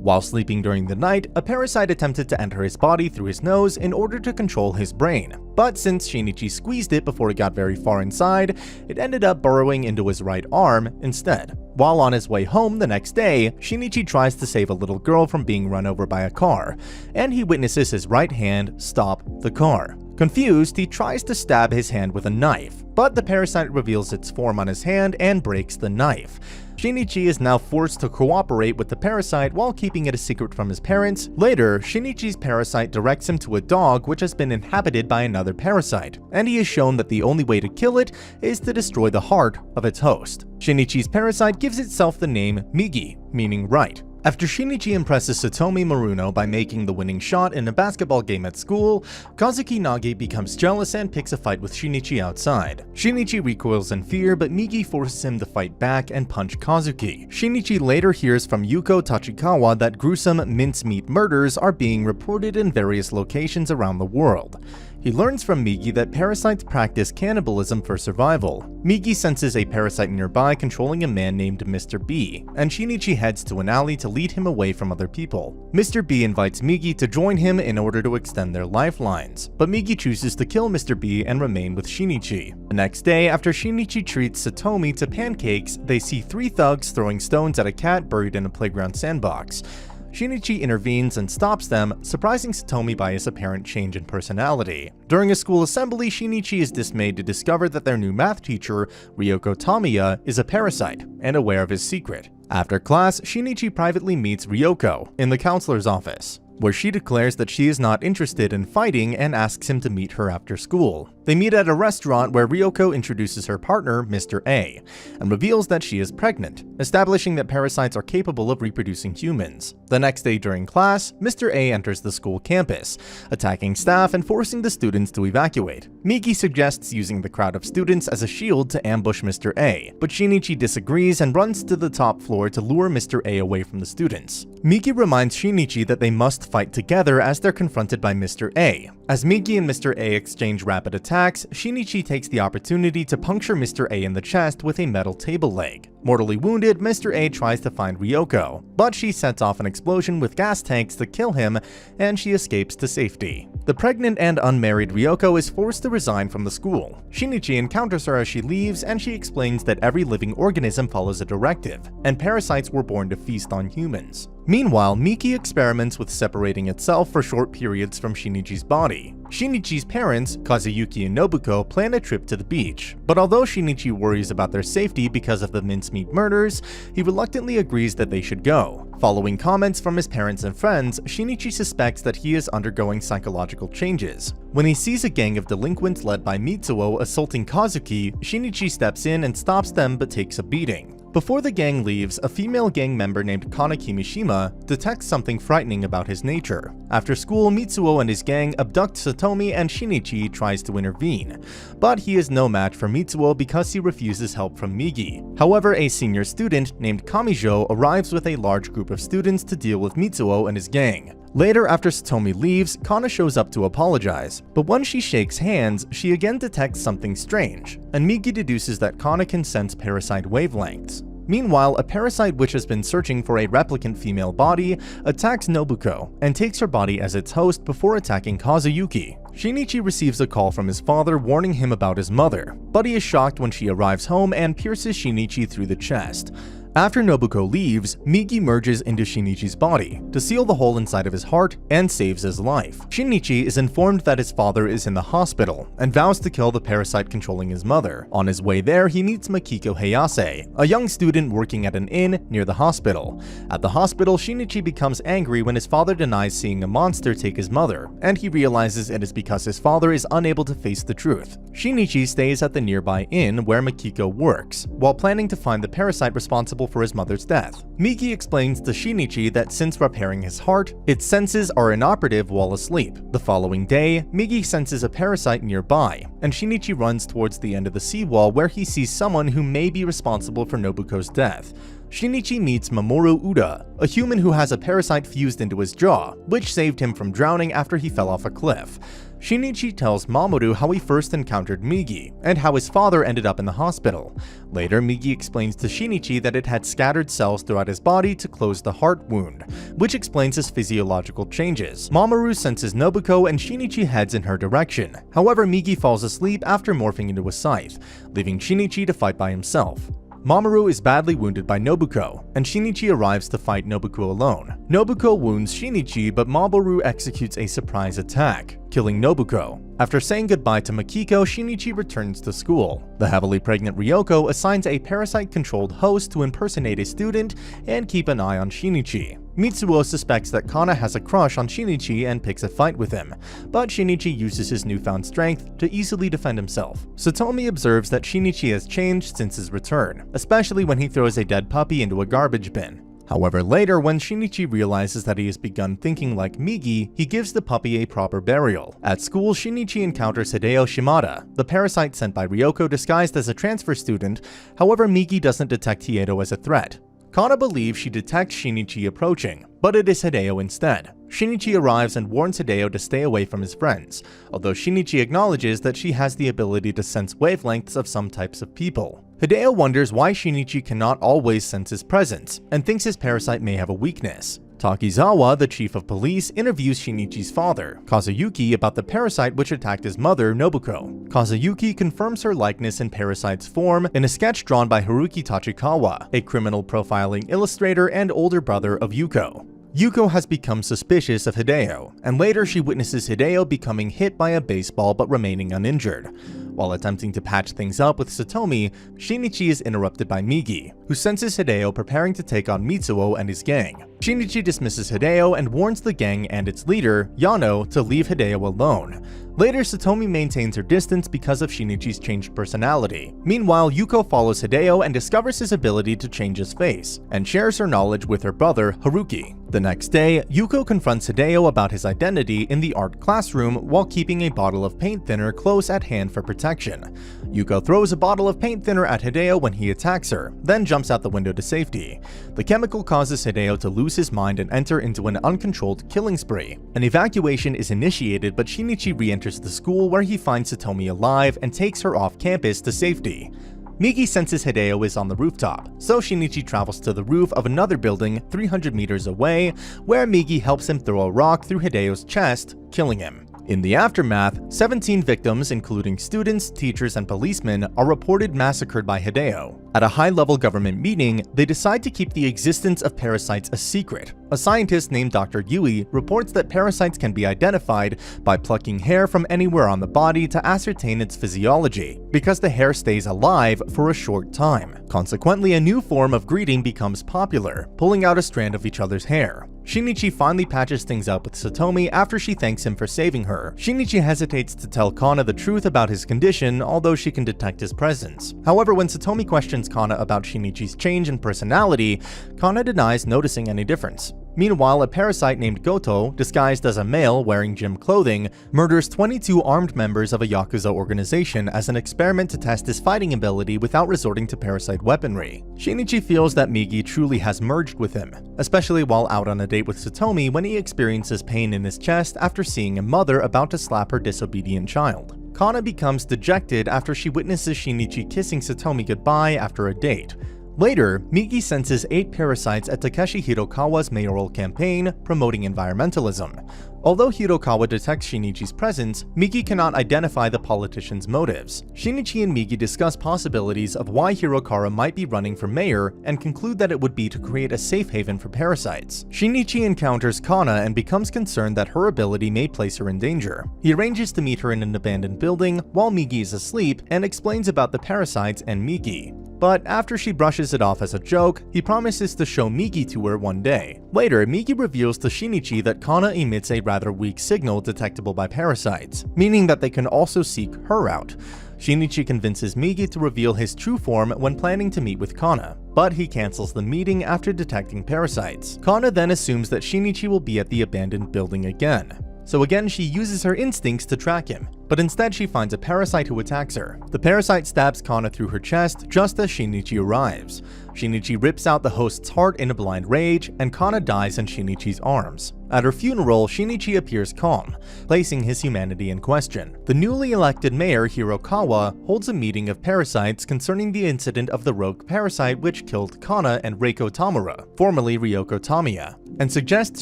While sleeping during the night, a parasite attempted to enter his body through his nose in order to control his brain. But since Shinichi squeezed it before it got very far inside, it ended up burrowing into his right arm instead. While on his way home the next day, Shinichi tries to save a little girl from being run over by a car, and he witnesses his right hand stop the car. Confused, he tries to stab his hand with a knife, but the parasite reveals its form on his hand and breaks the knife. Shinichi is now forced to cooperate with the parasite while keeping it a secret from his parents. Later, Shinichi's parasite directs him to a dog which has been inhabited by another parasite, and he is shown that the only way to kill it is to destroy the heart of its host. Shinichi's parasite gives itself the name Migi, meaning right. After Shinichi impresses Satomi Maruno by making the winning shot in a basketball game at school, Kazuki Nagi becomes jealous and picks a fight with Shinichi outside. Shinichi recoils in fear, but Migi forces him to fight back and punch Kazuki. Shinichi later hears from Yuko Tachikawa that gruesome mincemeat murders are being reported in various locations around the world. He learns from Migi that parasites practice cannibalism for survival. Migi senses a parasite nearby controlling a man named Mr. B, and Shinichi heads to an alley to lead him away from other people. Mr. B invites Migi to join him in order to extend their lifelines, but Migi chooses to kill Mr. B and remain with Shinichi. The next day, after Shinichi treats Satomi to pancakes, they see 3 thugs throwing stones at a cat buried in a playground sandbox. Shinichi intervenes and stops them, surprising Satomi by his apparent change in personality. During a school assembly, Shinichi is dismayed to discover that their new math teacher, Ryoko Tamiya, is a parasite, and aware of his secret. After class, Shinichi privately meets Ryoko in the counselor's office, where she declares that she is not interested in fighting and asks him to meet her after school. They meet at a restaurant where Ryoko introduces her partner, Mr. A, and reveals that she is pregnant, establishing that parasites are capable of reproducing humans. The next day during class, Mr. A enters the school campus, attacking staff and forcing the students to evacuate. Migi suggests using the crowd of students as a shield to ambush Mr. A, but Shinichi disagrees and runs to the top floor to lure Mr. A away from the students. Migi reminds Shinichi that they must fight together as they're confronted by Mr. A. As Migi and Mr. A exchange rapid attacks, Shinichi takes the opportunity to puncture Mr. A in the chest with a metal table leg. Mortally wounded, Mr. A tries to find Ryoko, but she sets off an explosion with gas tanks to kill him, and she escapes to safety. The pregnant and unmarried Ryoko is forced to resign from the school. Shinichi encounters her as she leaves, and she explains that every living organism follows a directive, and parasites were born to feast on humans. Meanwhile, Miki experiments with separating itself for short periods from Shinichi's body. Shinichi's parents, Kazuyuki and Nobuko, plan a trip to the beach, but although Shinichi worries about their safety because of the mincemeat murders, he reluctantly agrees that they should go. Following comments from his parents and friends, Shinichi suspects that he is undergoing psychological changes. When he sees a gang of delinquents led by Mitsuo assaulting Kazuki, Shinichi steps in and stops them but takes a beating. Before the gang leaves, a female gang member named Kana Kimishima detects something frightening about his nature. After school, Mitsuo and his gang abduct Satomi and Shinichi tries to intervene, but he is no match for Mitsuo because he refuses help from Migi. However, a senior student named Kamijo arrives with a large group of students to deal with Mitsuo and his gang. Later, after Satomi leaves, Kana shows up to apologize, but when she shakes hands, she again detects something strange, and Migi deduces that Kana can sense parasite wavelengths. Meanwhile, a parasite which has been searching for a replicant female body attacks Nobuko and takes her body as its host before attacking Kazuyuki. Shinichi receives a call from his father warning him about his mother, but he is shocked when she arrives home and pierces Shinichi through the chest. After Nobuko leaves, Migi merges into Shinichi's body to seal the hole inside of his heart and saves his life. Shinichi is informed that his father is in the hospital and vows to kill the parasite controlling his mother. On his way there, he meets Makiko Hayase, a young student working at an inn near the hospital. At the hospital, Shinichi becomes angry when his father denies seeing a monster take his mother, and he realizes it is because his father is unable to face the truth. Shinichi stays at the nearby inn where Makiko works, while planning to find the parasite responsible for his mother's death. Miki explains to Shinichi that since repairing his heart, its senses are inoperative while asleep. The following day, Migi senses a parasite nearby, and Shinichi runs towards the end of the seawall where he sees someone who may be responsible for Nobuko's death. Shinichi meets Mamoru Uda, a human who has a parasite fused into his jaw, which saved him from drowning after he fell off a cliff. Shinichi tells Mamoru how he first encountered Migi, and how his father ended up in the hospital. Later, Migi explains to Shinichi that it had scattered cells throughout his body to close the heart wound, which explains his physiological changes. Mamoru senses Nobuko and Shinichi heads in her direction. However, Migi falls asleep after morphing into a scythe, leaving Shinichi to fight by himself. Mamoru is badly wounded by Nobuko, and Shinichi arrives to fight Nobuko alone. Nobuko wounds Shinichi, but Mamoru executes a surprise attack, killing Nobuko. After saying goodbye to Makiko, Shinichi returns to school. The heavily pregnant Ryoko assigns a parasite-controlled host to impersonate a student and keep an eye on Shinichi. Mitsuo suspects that Kana has a crush on Shinichi and picks a fight with him, but Shinichi uses his newfound strength to easily defend himself. Satomi observes that Shinichi has changed since his return, especially when he throws a dead puppy into a garbage bin. However, later, when Shinichi realizes that he has begun thinking like Migi, he gives the puppy a proper burial. At school, Shinichi encounters Hideo Shimada, the parasite sent by Ryoko disguised as a transfer student. However, Migi doesn't detect Hiedo as a threat. Kana believes she detects Shinichi approaching, but it is Hideo instead. Shinichi arrives and warns Hideo to stay away from his friends, although Shinichi acknowledges that she has the ability to sense wavelengths of some types of people. Hideo wonders why Shinichi cannot always sense his presence, and thinks his parasite may have a weakness. Takizawa, the chief of police, interviews Shinichi's father, Kazuyuki, about the parasite which attacked his mother, Nobuko. Kazuyuki confirms her likeness in Parasyte's form in a sketch drawn by Haruki Tachikawa, a criminal profiling illustrator and older brother of Yuko. Yuko has become suspicious of Hideo, and later she witnesses Hideo becoming hit by a baseball but remaining uninjured. While attempting to patch things up with Satomi, Shinichi is interrupted by Migi, who senses Hideo preparing to take on Mitsuo and his gang. Shinichi dismisses Hideo and warns the gang and its leader, Yano, to leave Hideo alone. Later, Satomi maintains her distance because of Shinichi's changed personality. Meanwhile, Yuko follows Hideo and discovers his ability to change his face, and shares her knowledge with her brother, Haruki. The next day, Yuko confronts Hideo about his identity in the art classroom while keeping a bottle of paint thinner close at hand for protection. Yuko throws a bottle of paint thinner at Hideo when he attacks her, then jumps out the window to safety. The chemical causes Hideo to lose his mind and enter into an uncontrolled killing spree. An evacuation is initiated, but Shinichi re-enters the school where he finds Satomi alive and takes her off campus to safety. Migi senses Hideo is on the rooftop, so Shinichi travels to the roof of another building 300 meters away, where Migi helps him throw a rock through Hideo's chest, killing him. In the aftermath, 17 victims, including students, teachers, and policemen, are reported massacred by Hideo. At a high-level government meeting, they decide to keep the existence of parasites a secret. A scientist named Dr. Yui reports that parasites can be identified by plucking hair from anywhere on the body to ascertain its physiology, because the hair stays alive for a short time. Consequently, a new form of greeting becomes popular, pulling out a strand of each other's hair. Shinichi finally patches things up with Satomi after she thanks him for saving her. Shinichi hesitates to tell Kana the truth about his condition, although she can detect his presence. However, when Satomi questions Kana about Shinichi's change in personality, Kana denies noticing any difference. Meanwhile, a parasite named Goto, disguised as a male wearing gym clothing, murders 22 armed members of a Yakuza organization as an experiment to test his fighting ability without resorting to parasite weaponry. Shinichi feels that Migi truly has merged with him, especially while out on a date with Satomi when he experiences pain in his chest after seeing a mother about to slap her disobedient child. Kana becomes dejected after she witnesses Shinichi kissing Satomi goodbye after a date. Later, Migi senses 8 parasites at Takeshi Hirokawa's mayoral campaign promoting environmentalism. Although Hirokawa detects Shinichi's presence, Migi cannot identify the politician's motives. Shinichi and Migi discuss possibilities of why Hirokawa might be running for mayor and conclude that it would be to create a safe haven for parasites. Shinichi encounters Kana and becomes concerned that her ability may place her in danger. He arranges to meet her in an abandoned building while Migi is asleep and explains about the parasites and Migi. But after she brushes it off as a joke, he promises to show Migi to her one day. Later, Migi reveals to Shinichi that Kana emits a rather weak signal detectable by parasites, meaning that they can also seek her out. Shinichi convinces Migi to reveal his true form when planning to meet with Kana, but he cancels the meeting after detecting parasites. Kana then assumes that Shinichi will be at the abandoned building again. So again, she uses her instincts to track him. but instead she finds a parasite who attacks her. The parasite stabs Kana through her chest just as Shinichi arrives. Shinichi rips out the host's heart in a blind rage, and Kana dies in Shinichi's arms. At her funeral, Shinichi appears calm, placing his humanity in question. The newly elected mayor, Hirokawa, holds a meeting of parasites concerning the incident of the rogue parasite which killed Kana and Reiko Tamura, formerly Ryoko Tamiya, and suggests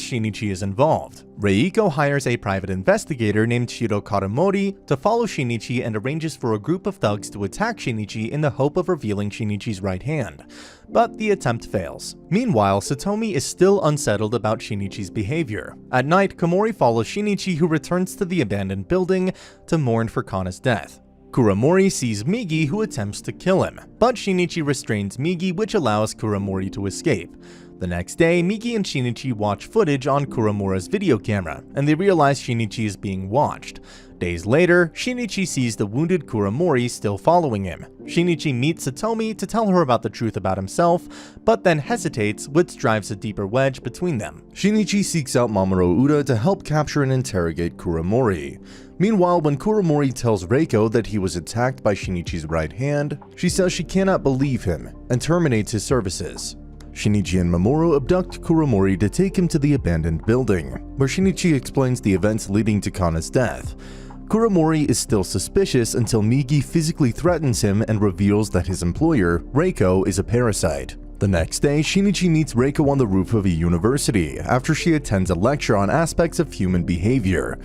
Shinichi is involved. Reiko hires a private investigator named Shiro Katamori to follow Shinichi and arranges for a group of thugs to attack Shinichi in the hope of revealing Shinichi's right hand. But the attempt fails. Meanwhile, Satomi is still unsettled about Shinichi's behavior. At night, Komori follows Shinichi, who returns to the abandoned building to mourn for Kana's death. Kuramori sees Migi, who attempts to kill him, but Shinichi restrains Migi, which allows Kuramori to escape. The next day, Migi and Shinichi watch footage on Kuramura's video camera, and they realize Shinichi is being watched. Days later, Shinichi sees the wounded Kuramori still following him. Shinichi meets Satomi to tell her about the truth about himself, but then hesitates, which drives a deeper wedge between them. Shinichi seeks out Mamoru Uda to help capture and interrogate Kuramori. Meanwhile, when Kuramori tells Reiko that he was attacked by Shinichi's right hand, she says she cannot believe him and terminates his services. Shinichi and Mamoru abduct Kuramori to take him to the abandoned building, where Shinichi explains the events leading to Kana's death. Kuramori is still suspicious until Migi physically threatens him and reveals that his employer, Reiko, is a parasite. The next day, Shinichi meets Reiko on the roof of a university after she attends a lecture on aspects of human behavior.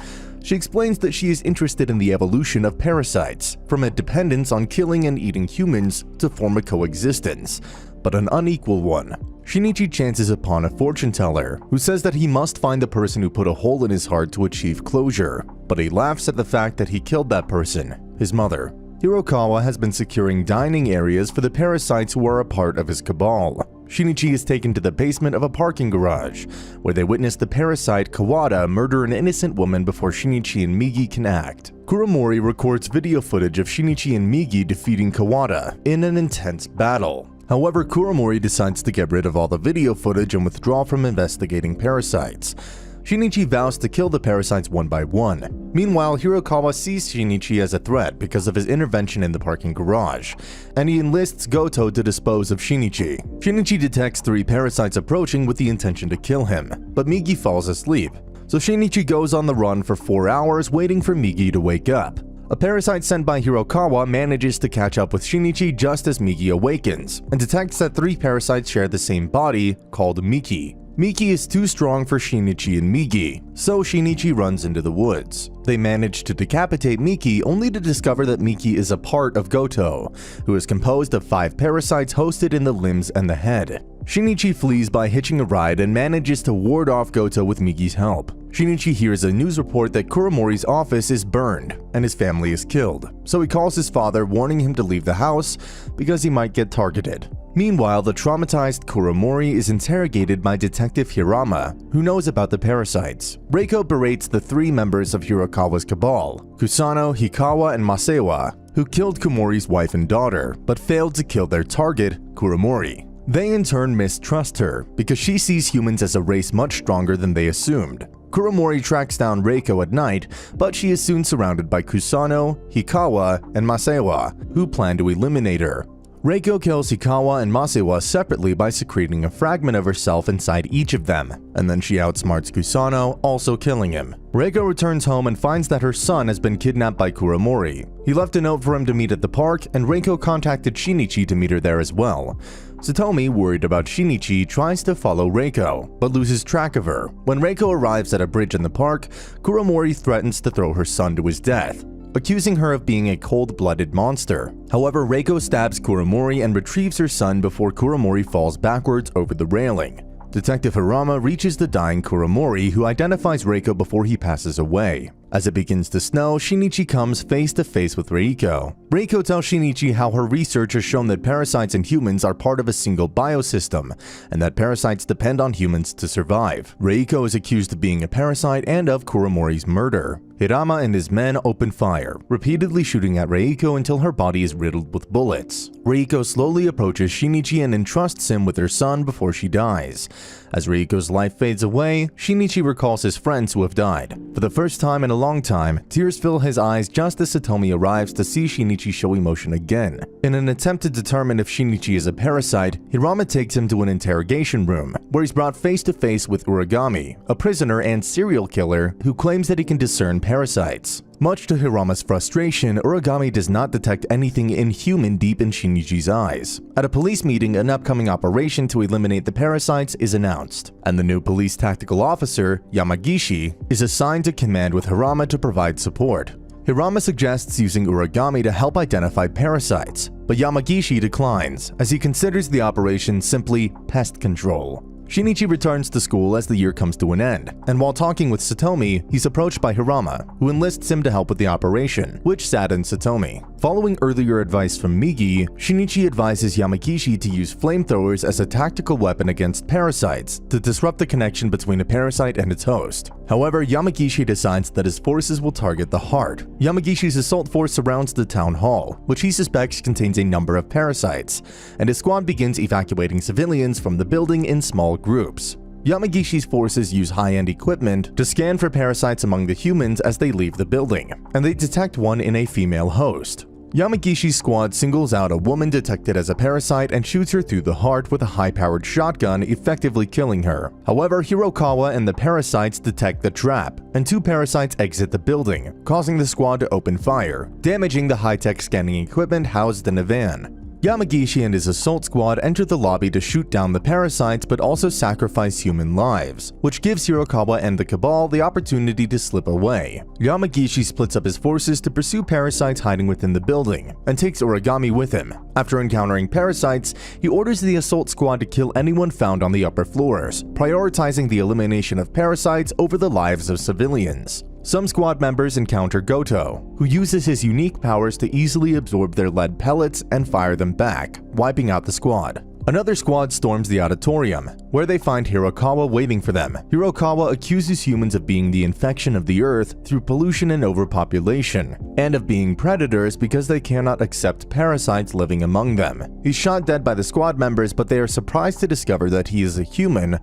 She explains that she is interested in the evolution of parasites, from a dependence on killing and eating humans to form a coexistence, but an unequal one. Shinichi chances upon a fortune teller, who says that he must find the person who put a hole in his heart to achieve closure, but he laughs at the fact that he killed that person, his mother. Hirokawa has been securing dining areas for the parasites who are a part of his cabal. Shinichi is taken to the basement of a parking garage, where they witness the parasite Kawada murder an innocent woman before Shinichi and Migi can act. Kuramori records video footage of Shinichi and Migi defeating Kawada in an intense battle. However, Kuramori decides to get rid of all the video footage and withdraw from investigating parasites. Shinichi vows to kill the parasites one by one. Meanwhile, Hirokawa sees Shinichi as a threat because of his intervention in the parking garage, and he enlists Goto to dispose of Shinichi. Shinichi detects 3 parasites approaching with the intention to kill him, but Migi falls asleep. So Shinichi goes on the run for 4 hours waiting for Migi to wake up. A parasite sent by Hirokawa manages to catch up with Shinichi just as Migi awakens, and detects that 3 parasites share the same body, called Miki. Miki is too strong for Shinichi and Migi, so Shinichi runs into the woods. They manage to decapitate Miki only to discover that Miki is a part of Goto, who is composed of 5 parasites hosted in the limbs and the head. Shinichi flees by hitching a ride and manages to ward off Goto with Migi's help. Shinichi hears a news report that Kuramori's office is burned and his family is killed, so he calls his father, warning him to leave the house because he might get targeted. Meanwhile, the traumatized Kuramori is interrogated by Detective Hirama, who knows about the parasites. Reiko berates the 3 members of Hirokawa's cabal, Kusano, Hikawa, and Masewa, who killed Komori's wife and daughter, but failed to kill their target, Kuramori. They in turn mistrust her, because she sees humans as a race much stronger than they assumed. Kuramori tracks down Reiko at night, but she is soon surrounded by Kusano, Hikawa, and Masewa, who plan to eliminate her. Reiko kills Hikawa and Masewa separately by secreting a fragment of herself inside each of them, and then she outsmarts Kusano, also killing him. Reiko returns home and finds that her son has been kidnapped by Kuramori. He left a note for him to meet at the park, and Reiko contacted Shinichi to meet her there as well. Satomi, worried about Shinichi, tries to follow Reiko, but loses track of her. When Reiko arrives at a bridge in the park, Kuramori threatens to throw her son to his death, accusing her of being a cold-blooded monster. However, Reiko stabs Kuramori and retrieves her son before Kuramori falls backwards over the railing. Detective Hirama reaches the dying Kuramori, who identifies Reiko before he passes away. As it begins to snow, Shinichi comes face to face with Reiko. Reiko tells Shinichi how her research has shown that parasites and humans are part of a single biosystem, and that parasites depend on humans to survive. Reiko is accused of being a parasite and of Kuramori's murder. Hirama and his men open fire, repeatedly shooting at Reiko until her body is riddled with bullets. Reiko slowly approaches Shinichi and entrusts him with her son before she dies. As Reiko's life fades away, Shinichi recalls his friends who have died. For the first time in a long time, tears fill his eyes just as Satomi arrives to see Shinichi show emotion again. In an attempt to determine if Shinichi is a parasite, Hirama takes him to an interrogation room, where he's brought face to face with Uragami, a prisoner and serial killer who claims that he can discern parasites. Much to Hirama's frustration, Uragami does not detect anything inhuman deep in Shinichi's eyes. At a police meeting, an upcoming operation to eliminate the parasites is announced, and the new police tactical officer, Yamagishi, is assigned to command with Hirama to provide support. Hirama suggests using Uragami to help identify parasites, but Yamagishi declines, as he considers the operation simply pest control. Shinichi returns to school as the year comes to an end, and while talking with Satomi, he's approached by Hirama, who enlists him to help with the operation, which saddens Satomi. Following earlier advice from Migi, Shinichi advises Yamagishi to use flamethrowers as a tactical weapon against parasites to disrupt the connection between a parasite and its host. However, Yamagishi decides that his forces will target the heart. Yamagishi's assault force surrounds the town hall, which he suspects contains a number of parasites, and his squad begins evacuating civilians from the building in small groups. Yamagishi's forces use high-end equipment to scan for parasites among the humans as they leave the building, and they detect one in a female host. Yamagishi's squad singles out a woman detected as a parasite and shoots her through the heart with a high-powered shotgun, effectively killing her. However, Hirokawa and the parasites detect the trap, and 2 parasites exit the building, causing the squad to open fire, damaging the high-tech scanning equipment housed in a van. Yamagishi and his assault squad enter the lobby to shoot down the parasites but also sacrifice human lives, which gives Hirokawa and the Cabal the opportunity to slip away. Yamagishi splits up his forces to pursue parasites hiding within the building, and takes Uragami with him. After encountering parasites, he orders the assault squad to kill anyone found on the upper floors, prioritizing the elimination of parasites over the lives of civilians. Some squad members encounter Goto, who uses his unique powers to easily absorb their lead pellets and fire them back, wiping out the squad. Another squad storms the auditorium, where they find Hirokawa waiting for them. Hirokawa accuses humans of being the infection of the earth through pollution and overpopulation, and of being predators because they cannot accept parasites living among them. He's shot dead by the squad members, but they are surprised to discover that he is a human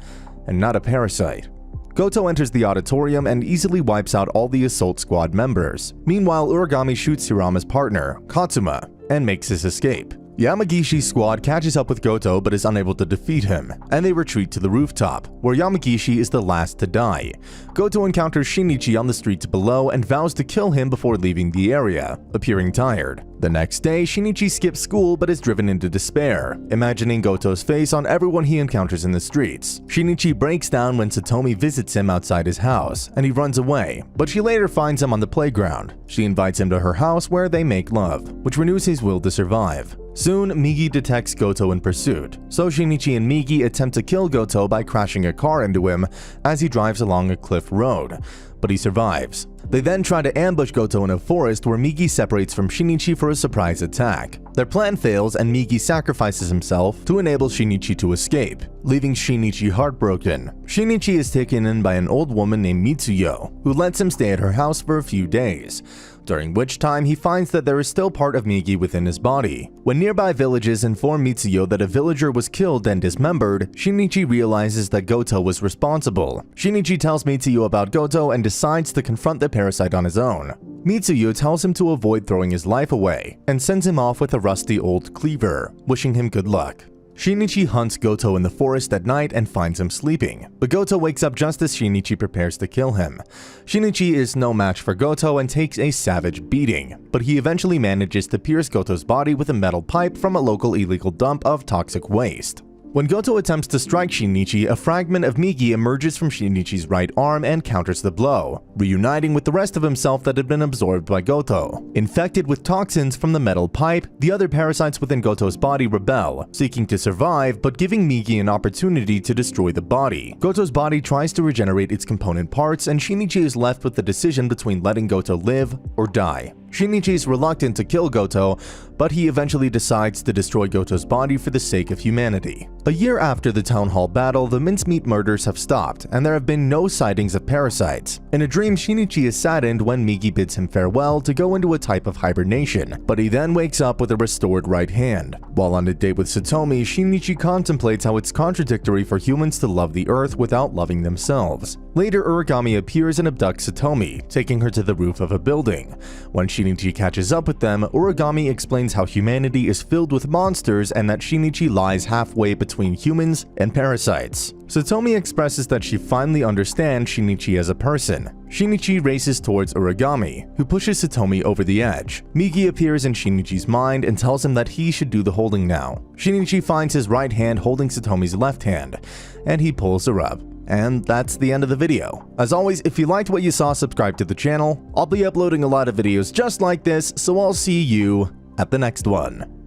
and not a parasite. Goto enters the auditorium and easily wipes out all the assault squad members. Meanwhile, Uragami shoots Hirama's partner, Katsuma, and makes his escape. Yamagishi's squad catches up with Goto but is unable to defeat him, and they retreat to the rooftop, where Yamagishi is the last to die. Goto encounters Shinichi on the streets below and vows to kill him before leaving the area, appearing tired. The next day, Shinichi skips school but is driven into despair, imagining Goto's face on everyone he encounters in the streets. Shinichi breaks down when Satomi visits him outside his house, and he runs away, but she later finds him on the playground. She invites him to her house where they make love, which renews his will to survive. Soon, Migi detects Goto in pursuit, so Shinichi and Migi attempt to kill Goto by crashing a car into him as he drives along a cliff road, but he survives. They then try to ambush Goto in a forest where Migi separates from Shinichi for a surprise attack. Their plan fails and Migi sacrifices himself to enable Shinichi to escape, leaving Shinichi heartbroken. Shinichi is taken in by an old woman named Mitsuyo, who lets him stay at her house for a few days, during which time he finds that there is still part of Migi within his body. When nearby villages inform Mitsuyo that a villager was killed and dismembered, Shinichi realizes that Goto was responsible. Shinichi tells Mitsuyo about Goto and decides to confront the parasite on his own. Mitsuyo tells him to avoid throwing his life away, and sends him off with a rusty old cleaver, wishing him good luck. Shinichi hunts Goto in the forest at night and finds him sleeping, but Goto wakes up just as Shinichi prepares to kill him. Shinichi is no match for Goto and takes a savage beating, but he eventually manages to pierce Goto's body with a metal pipe from a local illegal dump of toxic waste. When Goto attempts to strike Shinichi, a fragment of Migi emerges from Shinichi's right arm and counters the blow, reuniting with the rest of himself that had been absorbed by Goto. Infected with toxins from the metal pipe, the other parasites within Goto's body rebel, seeking to survive but giving Migi an opportunity to destroy the body. Goto's body tries to regenerate its component parts, and Shinichi is left with the decision between letting Goto live or die. Shinichi is reluctant to kill Goto, but he eventually decides to destroy Goto's body for the sake of humanity. A year after the town hall battle, the mincemeat murders have stopped, and there have been no sightings of Parasytes. In a dream, Shinichi is saddened when Migi bids him farewell to go into a type of hibernation, but he then wakes up with a restored right hand. While on a date with Satomi, Shinichi contemplates how it's contradictory for humans to love the earth without loving themselves. Later, Uragami appears and abducts Satomi, taking her to the roof of a building. When Shinichi catches up with them, Uragami explains how humanity is filled with monsters and that Shinichi lies halfway between humans and parasites. Satomi expresses that she finally understands Shinichi as a person. Shinichi races towards Uragami, who pushes Satomi over the edge. Migi appears in Shinichi's mind and tells him that he should do the holding now. Shinichi finds his right hand holding Satomi's left hand, and he pulls her up. And that's the end of the video. As always, if you liked what you saw, subscribe to the channel. I'll be uploading a lot of videos just like this, so I'll see you at the next one.